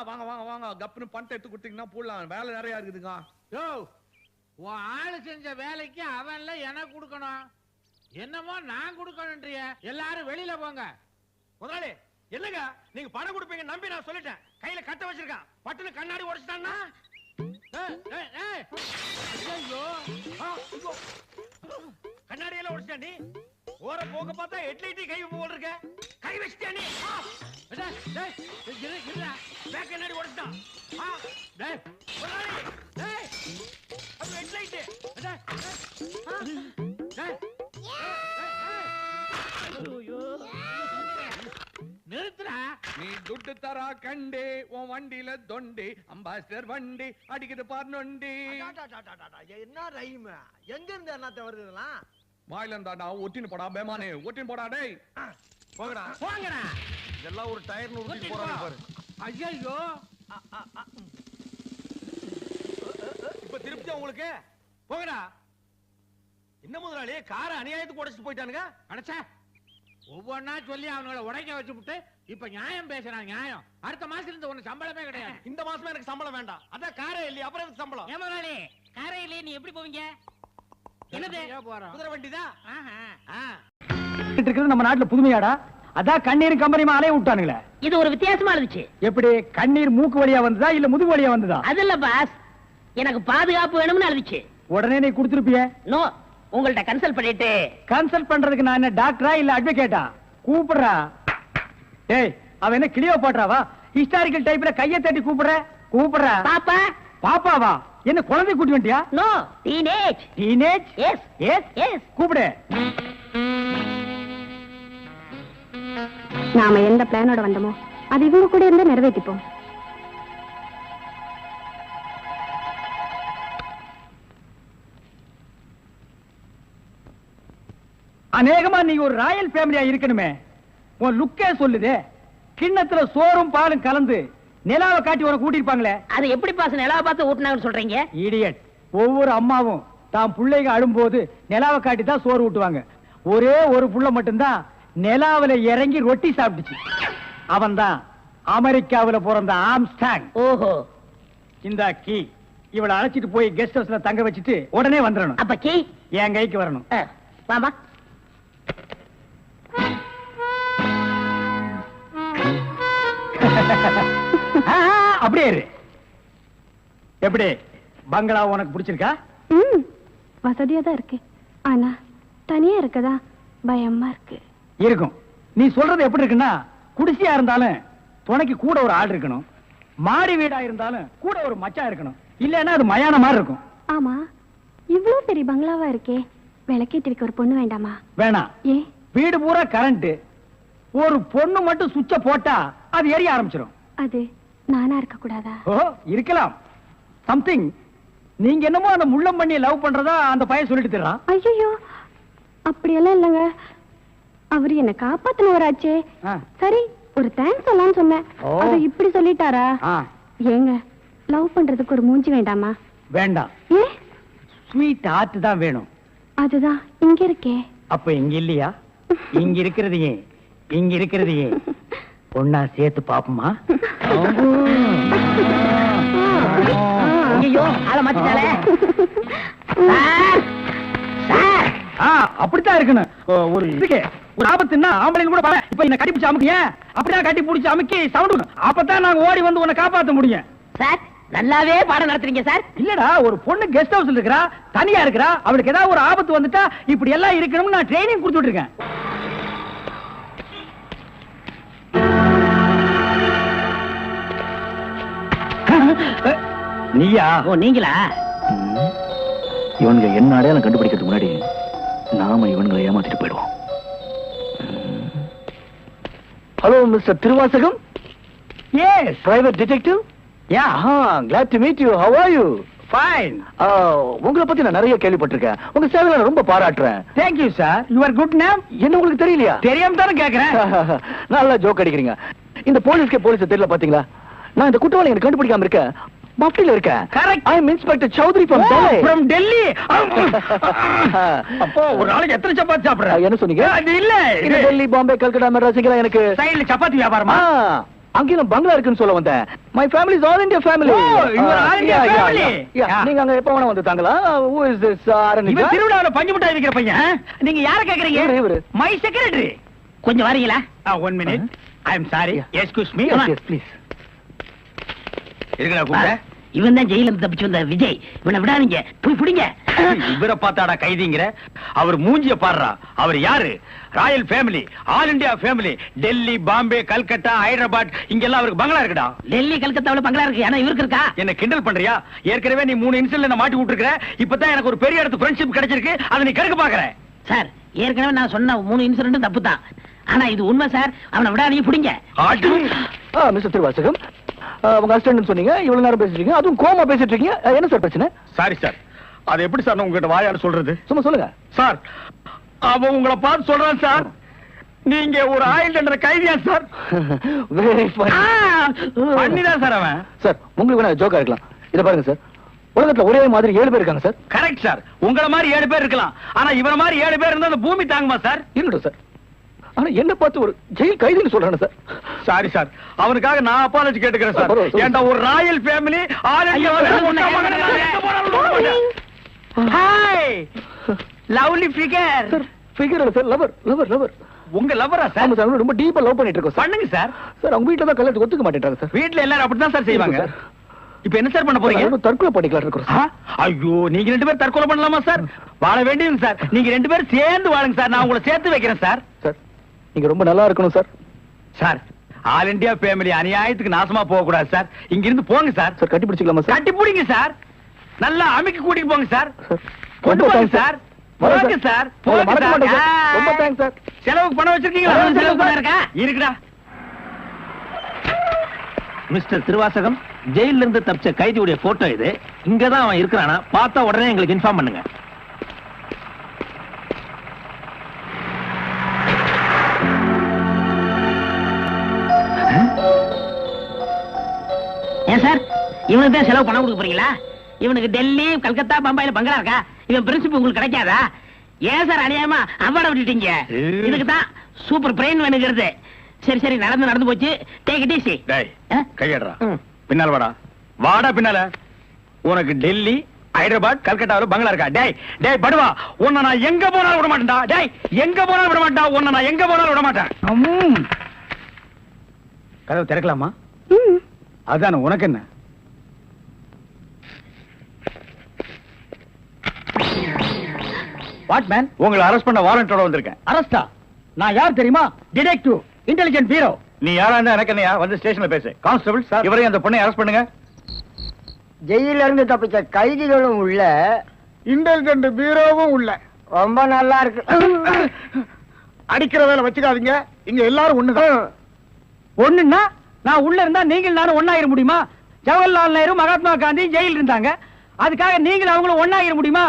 வாங்க வாங்க வாங்க. கப்புன்னு பணத்தை எடுத்து கொடுத்தீங்கன்னா போடலாம். வேலை நிறைய இருக்குதுங்க.
யோ
உன் ஆளு செஞ்ச வேலைக்கு அவன்ல எனக்கு கொடுக்கணும். என்னமோ நான் கொடுக்கணும்ன்றிய. எல்லாரும் வெளியில போங்க.
முதலாளி என்னங்க நீங்க பணம் கொடுப்பீங்க நம்பி நான் சொல்லிட்டேன். கையில கட்ட வச்சிருக்கான். பட்டுல கண்ணாடி உடைச்சிட்டான்னா கண்ணாடி எல்லாம் உடைச்சிட்டா நீ ஓர போக பார்த்தா ஹெட்லைட்டி கை போல் இருக்க. கை வச்சிட்டியா நீ? பேக் கண்ணாடி உடைச்சிட்டான். ஹெட்லைட்
நிறுத்துறா.
நீ துட்டு தரா கண்டே உன் வண்டியில தொண்டி அம்பாசிடர் வண்டி அடிக்குது பார்னொண்டி.
என்ன ரைம் எங்க இருந்து என்ன வருதுலாம்?
வாயில இருந்தாடா ஒட்டின்னு போடா பேமானே ஒட்டின்னு போடா டேய்.
போங்கடா
போங்கடா.
இதெல்லாம் ஒரு டயர் நூத்தி போறாங்க பாரு.
ஐயோ
இப்ப திருப்தியா உங்களுக்கு? போங்கடா. என்ன முதலாளி கார அநியாயத்துக்கு உடைச்சிட்டு போயிட்டானுங்க.
அடச்சா ஒவ்வொன்னா சொல்லி அவங்கள உடைக்க வச்சு விட்டு இப்ப நியாயம் பேசுறான். நியாயம் அடுத்த மாசத்துல இருந்து உனக்கு சம்பளமே கிடையாது.
இந்த மாசமே எனக்கு சம்பளம் வேண்டாம். அதான் காரே இல்லையா அப்புறம் எனக்கு சம்பளம்.
ஏமாளி காரையிலே நீ எப்படி போவீங்க? என்னது
போறோம்
குதிரை வண்டிதான்.
இருக்கிறது நம்ம நாட்டுல புதுமையாடா. அதான் கண்ணீர் கம்பெனிமா அலைய விட்டானுங்களே.
இது ஒரு வித்தியாசமா இருந்துச்சு.
எப்படி கண்ணீர் மூக்கு வழியா வந்ததா இல்ல முதுகு வழியா வந்ததா?
அது இல்ல பாஸ், எனக்கு பாதுகாப்பு வேணும்னு இருந்துச்சு.
உடனே நீ கொடுத்துருப்பிய.
நோ, உங்கள்ட்ட கன்சல்ட் பண்ணிட்டு.
கன்சல்ட் பண்றதுக்கு நான் என்ன டாக்டரா இல்ல அட்வொகேட்டா? கூப்பிடுறா. டேய் அவன் என்ன கிளியோபாட்ராவா? ஹிஸ்டாரிக்கல் டைப்ல கையை தட்டி கூப்பிடுறா.
பாப்பா
பாப்பாவா? என்ன குழந்தை கூட்டி வந்துட்டியா?
No, teenage.
Teenage?
Yes
yes
yes.
கூப்பிடு.
நாம எந்த பிளானோட வந்தோமோ அது இவங்க கூட இருந்து நிறைவேற்றிப்போம்.
அநேகமா நீங்க ஒரு ராயல் ஃபேமிலியா இருக்கணுமே. உன் லுக்கே சொல்லுதே. கிண்ணத்துல சோறும் பாலும் கலந்து நிலாவை காட்டி உன கூட்டிருப்பாங்களே.
அது எப்படி பாஸ் நிலாவை பார்த்து ஊட்டினாங்கன்னு சொல்றீங்க?
இடியட். ஒவ்வொரு அம்மாவும் தாம் பிள்ளைங்க அழும்போது நிலாவை காட்டி தான் சோறு ஊட்டுவாங்க. ஒரே ஒரு புள்ள மட்டும்தான் நிலாவில இறங்கி ரொட்டி சாப்பிட்டுச்சு. அவன் தான் அமெரிக்காவில பிறந்த ஆம்ஸ்டாங்.
ஓஹோ.
இந்த கீ இவளை அழைச்சிட்டு போய் கெஸ்ட் ஹவுஸ்ல தங்க வச்சுட்டு உடனே வந்துடணும்.
அப்ப கீ
என் கைக்கு வரணும்.
வாமா.
அப்படியே இரு. எப்படி பங்களா உனக்கு பிடிச்சிருக்கா?
வசதியா தான் இருக்கு. ஆனா தனியா இருக்கதா பயமா இருக்கு.
இருக்கும். நீ சொல்றது எப்படி இருக்குன்னா, குடிசையா இருந்தாலும் துணைக்கு கூட ஒரு ஆள் இருக்கணும். மாடி வீடா இருந்தாலும் கூட ஒரு மச்சான் இருக்கணும். இல்லன்னா அது மயான மாதிரி இருக்கும்.
ஆமா, இவ்வளவு பெரிய பங்களாவா இருக்கே, விளக்கேற்றிருக்க ஒரு பொண்ணு வேண்டாமா?
வேணாம்.
ஏ?
வீடு பூரா கரண்ட். ஒரு பொண்ணு மட்டும் சுவிட்ச போட்டா அது எரிய ஆரம்பிச்சிடும்.
அது நானா இருக்க கூடாதா?
ஓ இருக்கலாம். சம்திங். நீங்க என்னமோ அந்த முள்ளம் பண்ணி லவ் பண்றதா அந்த பையன் சொல்லிட்டு தர்றான்.
ஐயோ அப்படியெல்லாம் இல்லங்க. அவரு என்ன காப்பாத்தினவராச்சே. சரி ஒரு தேங்க்ஸ் சொல்லலாம்னு சொன்னேன். அது இப்படி சொல்லிட்டாரா? ஏங்க லவ் பண்றதுக்கு ஒரு மூஞ்சி வேண்டாமா?
வேண்டாம்.
ஏ?
ஸ்வீட் ஹார்ட் தான் வேணும்.
அதுதான் இங்க இருக்கே.
அப்ப இங்க இல்லையா? இங்க இருக்கிறதையே இங்க இருக்கிறதையே ஒன்னா சேர்த்து பாப்போமா?
ஐயோ ஆள மாத்திட்டாளே.
அப்படித்தான் இருக்கணும். ஒரு இதுக்கு ஒரு ஆபத்துன்னா ஆம்பளைங்க கூட பாரு. இப்ப என்ன கட்டி பிடிச்சு அமுக்கிய அப்படியே கட்டி பிடிச்சு அமுக்கி சவுண்ட் அப்பதான் நாங்க ஓடி வந்து உன்னை காப்பாத்த முடியும்.
சார் நல்லாவே பாடம் நடத்துறீங்க சார்.
இல்லடா ஒரு பொண்ணு கெஸ்ட் ஹவுஸ்ல இருக்கறா, தனியா இருக்கறா. அவளுக்கு ஏதாவது ஒரு ஆபத்து வந்துட்டா இப்படி எல்லாம் இருக்கணும்னு நான் ட்ரைனிங் கொடுத்துட்டு இருக்கேன். நீயா?
ஓ நீங்களா?
இவனுங்க என்ன அடையாளம் கண்டுபிடிக்கிறதுக்கு முன்னாடி நாம இவனுங்களை ஏமாத்திட்டு போயிடுவோம். Hello mister Thiruvasagam.
Yes
private detective.
Yeah
glad to meet you. How are you?
fine.
உங்களை பத்தி நான் நிறைய கேள்விப்பட்டிருக்கேன். உங்க சேவையை நான் ரொம்ப பாராட்டுறேன்.
thank you sir. your good name?
என்ன உங்களுக்கு தெரியலையா?
தெரியாம தான கேக்குறேன்.
நல்லா ஜோக் அடிக்கிறீங்க. இந்த போலீஸ் தெரியல பாத்தீங்களா? நான் இந்த குற்றவாளி எனக்கு கண்டுபிடிக்காம இருக்கேன். மஃப்டில இருக்கேன்.
Correct.
I am inspector Chaudhary from
Delhi. அப்போ ஒரு நாளைக்கு எத்தனை சப்பாத்தி சாப்பிடுற?
என்ன சொன்னீங்க?
அது இல்ல
இது டெல்லி, பாம்பே, கல்கட்டா, மெட்ராஸ் எனக்கு
சைடுல சப்பாத்தி வியாபாரமா?
அங்கே நான் பங்களா இருக்குன்னு சொல்ல வந்தேன். My family is all India family.
you are all India family.
நீங்க அங்க எப்ப வேணா வந்து தாங்களா? Who is this?
இவன் திருவிழாவுல பஞ்சு மிட்டாய் விக்கிற பையன். நீங்க யார கேக்குறீங்க?
இவரு.
My secretary. கொஞ்சம் வரீங்களா?
1 minute. I am sorry. Excuse me.
Yes, please.
இருக்கடா கூப்பிட்ட.
இவன் தான் ஜெயில இருந்து தப்பிச்சு வந்த விஜய். இவனை விடாதீங்க, போய் பிடிங்க.
இவரை பார்த்தாடா கைதிங்கிற? அவர் மூஞ்சிய பாடுறா. அவர் யாரு? Royal family, all India family. Delhi, Bombay, Calcutta, Hyderabad இங்கெல்லாம் அவருக்கு பங்களா இருக்குடா.
டெல்லி கல்கத்தாவுல பங்களா இருக்கு, ஆனா இவருக்கு இருக்கா?
என்ன கிண்டல் பண்றியா? ஏற்கனவே நீ 3 இன்சிடென்ட்ல என்ன மாட்டி விட்டுருக்க. இப்பதான் எனக்கு ஒரு பெரிய இடத்து ஃப்ரெண்ட்ஷிப் கிடைச்சிருக்கு. அதை நீ கெடுக்க பாக்குற.
சார், ஏற்கனவே நான் சொன்ன 3 இன்சிடென்ட் தப்பு தான். ஆனா இது உண்மை சார். அவனை விடாதீங்க, பிடிங்க.
மிஸ்டர் திருவாசகம், உங்க அசிஸ்டன்ட் சொன்னீங்க, இவ்வளவு நேரம் பேசிட்டு இருக்கீங்க, அதுவும் கோமா பேசிட்டு இருக்கீங்க. என்ன சார் பிரச்சனை?
Sorry sir. அது எப்படி சார் உங்ககிட்ட வாயால சொல்றது?
சும்மா சொல்லுங்க
சார். அவன் உங்களை பார்த்து சொல்றான் சார், நீங்க ஒரு ஆயில் என்ற கைதியா சார்?
வெரி
பண்ணிதான் சார் அவன்.
சார், உங்களுக்கு வேணா ஜோக்கா இருக்கலாம். இத பாருங்க சார், உலகத்துல ஒரே மாதிரி 7 பேர் இருக்காங்க சார்.
Correct sir. உங்கள மாதிரி 7 பேர் இருக்கலாம். ஆனா இவர மாதிரி 7 பேர் இருந்தா அந்த பூமி தாங்குமா சார்?
இருக்கட்டும் சார். ஆனா என்ன பார்த்து ஒரு ஜெயில் கைதின்னு சொல்றானே சார்.
Sorry sir. அவனுக்காக நான் அப்பாலஜி கேட்டுக்கிறேன் சார். ஏண்டா ஒரு Royal family, all India hi lovely figure.
Sir, figure இல்ல சார், லவர் லவர் லவர்.
உங்க லவரா சார்?
ஆமா சார், ரொம்ப டீப்பா லவ் பண்ணிட்டு இருக்கோம் சார்.
பண்ணுங்க சார்.
சார், அவங்க வீட்ல தான் கல்யாணத்துக்கு ஒத்துக்க மாட்டேன்றாங்க சார்.
வீட்ல எல்லாரும் அப்படிதான் சார் செய்வாங்க. இப்ப என்ன சார் பண்ண போறீங்க?
தற்கொலை பண்ணிக்கலாம் இருக்கோம் சார்.
ஐயோ, நீங்க 2 பேரும் தற்கொலை பண்ணலாமா சார்? வாழ வேண்டியது சார். நீங்க 2 பேரும் சேர்ந்து வாழுங்க சார். நான் உங்களை சேர்த்து வைக்கிறேன் சார்.
சார், நீங்க ரொம்ப நல்லா இருக்கணும் sir.
Sir, all India family அநியாயத்துக்கு நாசமா போக கூடாது சார். இங்க இருந்து போங்க சார்.
சார், கட்டி பிடிச்சிக்கலாமா சார்?
கட்டி பிடிங்க சார். நல்லா அமுக்கி கூட்டிட்டு போங்க சார். கொண்டு
ரொம்ப
போங்க
thanks
சார்.
வரேன்
போங்க
சார்.
சார்.
உங்களை
போங்க
மறக்க
சார்.
மாட்டேன் சார். ரொம்ப தேங்க்ஸ் சார்.
செலவுக்கு பணம் வச்சிருக்கீங்களா?
செலவு பணம் இருக்கா?
இருக்குடா.
மிஸ்டர் திருவாசகம், ஜெயில இருந்து தப்பிச்ச கைதியுடைய போட்டோ இது. இங்கதான் அவன் இருக்கிறானா, பார்த்தா உடனே எங்களுக்கு இன்ஃபார்ம் பண்ணுங்க.
ஏன் சார், இவனுக்கு தான் செலவு பணம் கொடுக்க போறீங்களா? இவனுக்கு டெல்லி, கல்கத்தா, பம்பாயில பங்களா இருக்கா? இவன் பிரின்சிபல் உங்களுக்கு கிடைக்காதா? ஏன் சார் அநியாயமா அவார்ட விட்டுட்டீங்க? இதுக்கு தான் சூப்பர் பிரெயின் வேணுங்கிறது. சரி சரி, நடந்து போச்சு. Take it easy.
டேய், கையடறா. பின்னால வாடா. வாடா பின்னால. உனக்கு டெல்லி, ஹைதராபாத், கல்கட்டாவுல பங்களா இருக்கா? டேய் டேய் படுவா, உன்னை நான் எங்க போனாலும் விட மாட்டேன்டா. டேய், எங்க போனாலும் விட மாட்டேன்டா. உன்னை நான் எங்க போனாலும் விட மாட்டேன். கதவு திறக்கலாமா? அதான, உனக்கு என்ன? What man? உங்களை அரெஸ்ட் பண்ண வாரண்டோட வந்திருக்கேன்.
அரஸ்டா? நான் யார் தெரியுமா? Detective, intelligent bureau.
நீ யாரா இருந்தா எனக்கு என்னையா? வந்து ஸ்டேஷன்ல பேசு. கான்ஸ்டபிள் சார், இவரையும் அந்த பொண்ணை அரெஸ்ட் பண்ணுங்க.
ஜெயில இருந்து தப்பிச்ச கைதிகளும் உள்ள,
இன்டெலிஜென்ட் பீரோவும் உள்ள.
ரொம்ப நல்லா இருக்கு.
அடிக்கிற வேலை வச்சுக்காதீங்க. இங்க எல்லாரும் ஒண்ணுதான்.
ஒண்ணுன்னா நான் உள்ள இருந்தா நீங்கள் நானும் ஒண்ணாயிர முடியுமா? ஜவஹர்லால் நேரு, மகாத்மா காந்தி ஜெயில இருந்தாங்க. அதுக்காக நீங்களும் அவங்களும் ஒண்ணாயிர முடியுமா?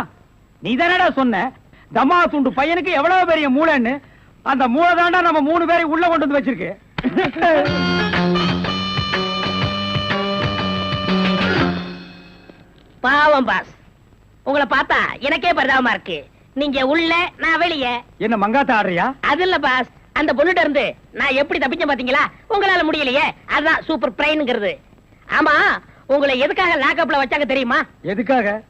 நீ தானடா சொன்ன தமா துண்டு பையனுக்கு எவ்வளவு பெரிய மூளைன்னு. அந்த மூளை தாண்டா நம்ம 3 பேரை உள்ள கொண்டு வந்து வச்சிருக்கு.
பாவம் பாஸ், உங்களை பார்த்தா எனக்கே பரிதாபமா இருக்கு. நீங்க உள்ள, நான் வெளியே.
என்ன மங்காத்த ஆடுறியா?
அது இல்ல பாஸ், அந்த பொண்ணுட்ட இருந்து நான் எப்படி தப்பிச்சேன் பாத்தீங்களா? உங்களால முடியலையே, அதான் சூப்பர் பிரெயின்ங்கிறது. ஆமா, உங்களை எதுக்காக லாக்அப்ல வச்சாங்க தெரியுமா?
எதுக்காக?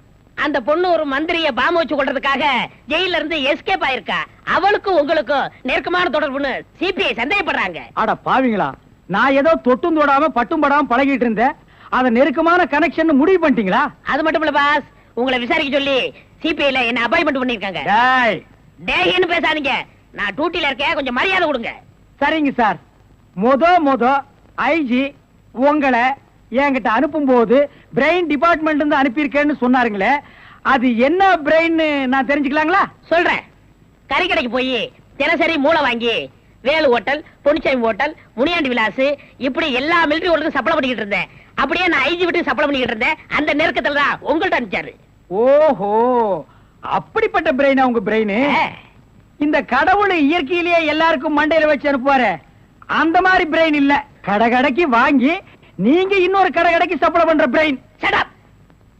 அந்த பொண்ணு ஒரு மந்திரிய பாம்பு வச்சு கொள்றதுக்காக ஜெயில இருந்து எஸ்கேப் ஆயிருக்கா. அவளுக்கும் உங்களுக்கும் நெருக்கமான தொடர்புன்னு சிபிஐ சந்தேகப்படுறாங்க.
அட பாவிங்களா, நான் ஏதோ தொட்டும் தொடாம பட்டும் படாம பழகிட்டு இருந்தேன். அத நெருக்கமான கனெக்ஷன் முடிவு பண்ணிட்டீங்களா?
அது மட்டும் இல்ல பாஸ், உங்களை விசாரிக்க சொல்லி சிபிஐல என்ன அப்பாயின்மெண்ட் பண்ணிருக்காங்க.
டேய்
டேய்னு பேசாதீங்க, நான் டியூட்டில இருக்கேன், கொஞ்சம் மரியாதை கொடுங்க.
சரிங்க சார். மொத ஐஜி உங்களை என்கிட்ட அனுப்பும் போது பிரெயின் டிபார்ட்மெண்ட் இருந்து அனுப்பியிருக்கேன்னு சொன்னாருங்களே, அது என்ன பிரெயின் நான் தெரிஞ்சுக்கலாங்களா?
சொல்றேன். கறிக்கடைக்கு போய் தினசரி மூளை வாங்கி வேலு ஹோட்டல், பொன்னிச்சாமி ஹோட்டல், முனியாண்டி விலாஸ் இப்படி எல்லா மிலிட்டரி ஹோட்டலுக்கும் சப்ளை பண்ணிக்கிட்டு இருந்தேன். அப்படியே நான் ஐஜி விட்டு சப்ளை பண்ணிக்கிட்டு இருந்தேன். அந்த நெருக்கத்துல தான் உங்கள்ட்ட அனுப்பிச்சாரு.
ஓஹோ, அப்படிப்பட்ட பிரெயினா உங்க பிரெயின்? இந்த கடவுள் இயற்கையிலேயே எல்லாருக்கும் மண்டையில வச்சு அனுப்புவாரு, அந்த மாதிரி பிரெயின் இல்ல. கடைக்கு வாங்கி நீங்க இன்னொரு கடைக்கு சப்ளை பண்ற brain.
Shut up,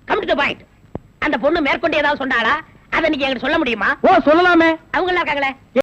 come to the point. அந்த பொண்ணு மேற்கொண்டு ஏதாவது சொன்னாளா? அதை நீங்க என்கிட்ட சொல்ல முடியுமா?
ஓ, சொல்லலாமே.
அவங்க எல்லாம் இருக்காங்களே.